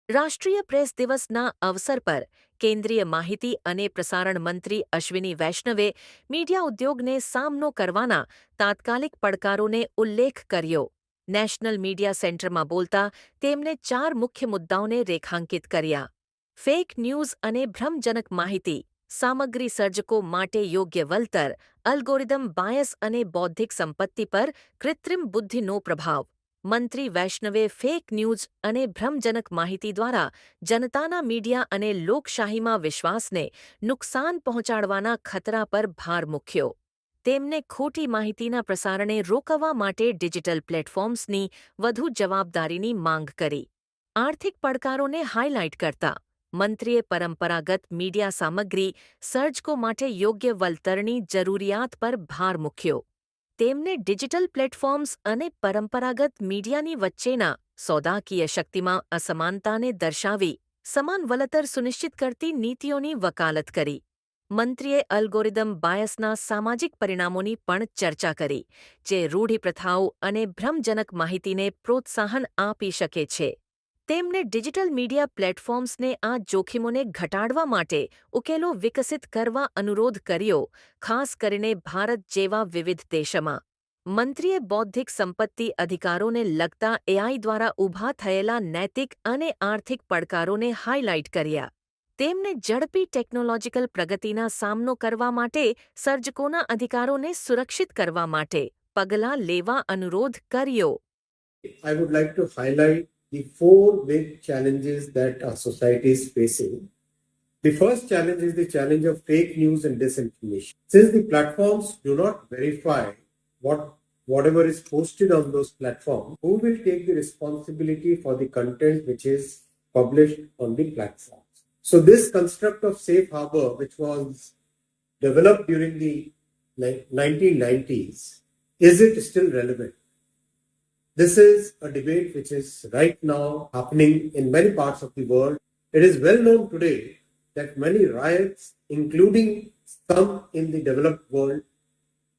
રાષ્ટ્રીય પ્રેસ દિવસના અવસર પર કેન્દ્રીય માહિતી અને પ્રસારણ મંત્રી અશ્વિની વૈષ્ણવે મીડિયા ઉદ્યોગને સામનો કરવાના તાત્કાલિક પડકારોને ઉલ્લેખ કર્યો. નેશનલ મીડિયા સેન્ટરમાં બોલતા તેમણે 4 મુખ્ય મુદ્દાઓને રેખાંકિત કર્યા. ફેક ન્યૂઝ અને ભ્રમજનક માહિતી, સામગ્રી સર્જકો માટે યોગ્ય વળતર, અલ્ગોરિધમ બાયસ અને બૌદ્ધિક સંપત્તિ પર કૃત્રિમ બુદ્ધિનો પ્રભાવ. મંત્રી વૈષ્ણવે ફેક ન્યૂઝ અને ભ્રમજનક માહિતી દ્વારા જનતાના મીડિયા અને લોકશાહીમાં વિશ્વાસને નુકસાન પહોંચાડવાના ખતરા પર ભાર મૂક્યો. તેમને ખોટી માહિતીના પ્રસારણને રોકવા માટે ડિજિટલ પ્લેટફોર્મ્સની વધુ જવાબદારીની માંગ કરી. આર્થિક પડકારોને હાઇલાઇટ કરતા મંત્રીએ પરંપરાગત મીડિયા સામગ્રી સર્જકો માટે યોગ્ય વળતરની જરૂરિયાત પર ભાર મૂક્યો. તેમને ડિજિટલ પ્લેટફોર્મ્સ અને પરંપરાગત મીડિયાની વચ્ચેના સૌદાકીય શક્તિમાં અસમાનતાને દર્શાવી સમાન વળતર સુનિશ્ચિત કરતી નીતિઓની વકાલત કરી. મંત્રીએ અલ્ગોરિધમ બાયસના સામાજિક પરિણામોની પણ ચર્ચા કરી, જે રૂઢિપ્રથાઓ અને ભ્રમજનક માહિતીને પ્રોત્સાહન આપી શકે છે. તેમણે ડિજિટલ મીડિયા પ્લેટફોર્મ્સને આ જોખમોને ઘટાડવા માટે ઉકેલો વિકસિત કરવા અનુરોધ કર્યો, ખાસ કરીને ભારત જેવા વિવિધ દેશોમાં. મંત્રીએ બૌદ્ધિક સંપત્તિ અધિકારોને લગતા એઆઈ દ્વારા ઊભા થયેલા નૈતિક અને આર્થિક પડકારોને હાઇલાઇટ કર્યા. તેમને ઝડપી ટેકનોલોજીકલ પ્રગતિના સામનો કરવા માટે સર્જકોના અધિકારોને સુરક્ષિત કરવા માટે પગલાં લેવા અનુરોધ કર્યો. I would like to highlight the 4 big challenges that our society is facing. The first challenge is the challenge of fake news and disinformation. Since the platforms do not verify whatever is posted on those platforms, who will take the responsibility for the content which is published on the platforms? So this construct of safe harbor, which was developed during the 1990s, is it still relevant? This is a debate which is right now happening in many parts of the world. It is well known today that many riots, including some in the developed world,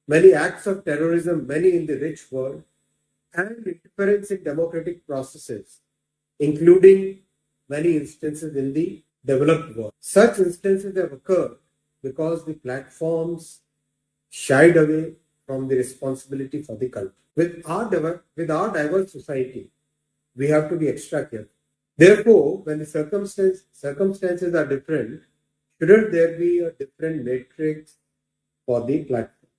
many acts of terrorism, many in the rich world, and interference in democratic processes, including many instances in the developed world. Such instances have occurred because the platforms shied away from the responsibility for the country. With our diverse society, we have to be extra careful. Therefore, when the circumstances are different, shouldn't there be a different matrix for the platform?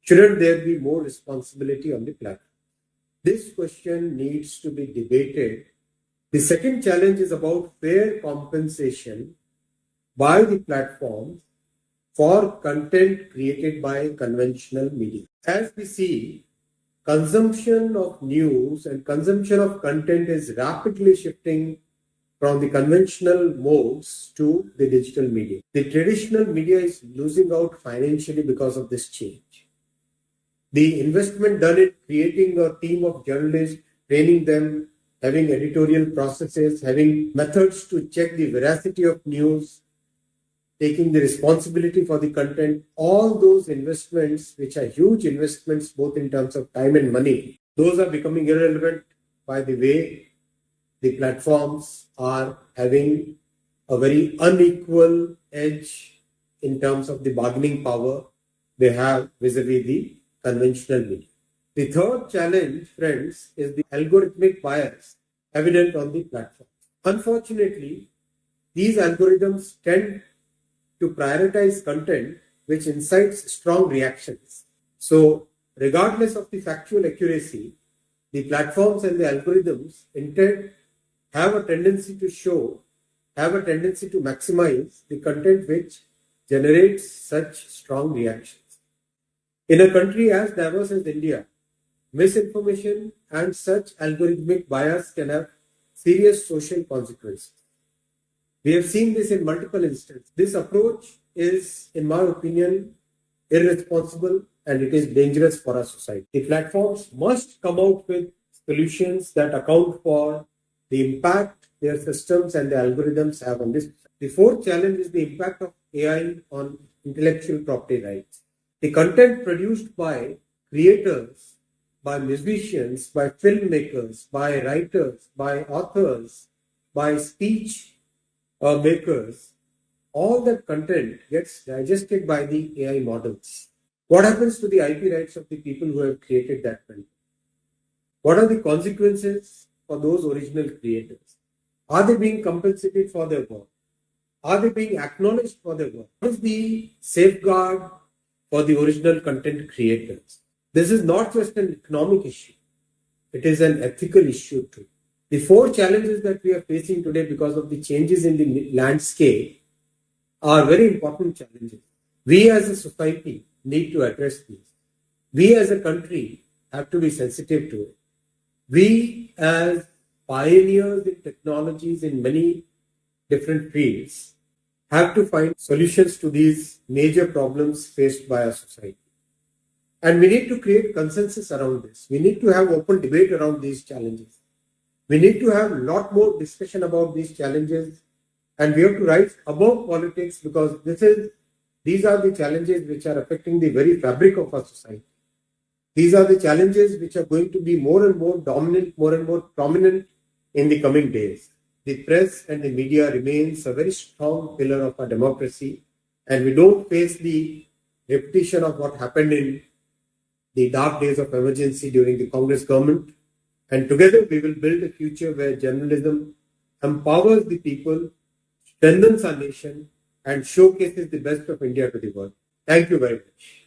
Shouldn't there be more responsibility on the platform? This question needs to be debated. The second challenge is about fair compensation by the platforms for content created by conventional media. As we see, consumption of news and consumption of content is rapidly shifting from the conventional modes to the digital media. The traditional media is losing out financially because of this change. The investment done in creating a team of journalists, training them, having editorial processes, having methods to check the veracity of news, taking the responsibility for the content, all those investments, which are huge investments both in terms of time and money, those are becoming irrelevant by the way the platforms are having a very unequal edge in terms of the bargaining power they have vis-a-vis the conventional media. The third challenge, friends, is the algorithmic bias evident on the platform. Unfortunately, these algorithms tend to prioritize content which incites strong reactions. So, regardless of the factual accuracy, the platforms and the algorithms have a tendency to maximize the content which generates such strong reactions. In a country as diverse as India, misinformation and such algorithmic bias can have serious social consequences. We have seen this in multiple instances. This approach is, in my opinion, irresponsible and it is dangerous for our society. The platforms must come out with solutions that account for the impact their systems and the algorithms have on this. The fourth challenge is the impact of AI on intellectual property rights. The content produced by creators, by musicians, by filmmakers, by writers, by authors, by speech makers, all that content gets digested by the AI models. What happens to the IP rights of the people who have created that content? What are the consequences for those original creators? Are they being compensated for their work? Are they being acknowledged for their work? What is the safeguard for the original content creators? This is not just an economic issue, it is an ethical issue too. The four challenges that we are facing today because of the changes in the landscape are very important challenges. We as a society need to address these. We as a country have to be sensitive to it. We as pioneers in technologies in many different fields have to find solutions to these major problems faced by our society. And we need to create consensus around this. We need to have open debate around these challenges. We need to have a lot more discussion about these challenges, and we have to rise above politics because these are the challenges which are affecting the very fabric of our society. These are the challenges which are going to be more and more dominant, more and more prominent in the coming days. The press and the media remains a very strong pillar of our democracy, and we don't face the repetition of what happened in the dark days of emergency during the Congress government. And together we will build a future where journalism empowers the people, strengthens our nation, and showcases the best of India to the world. Thank you very much.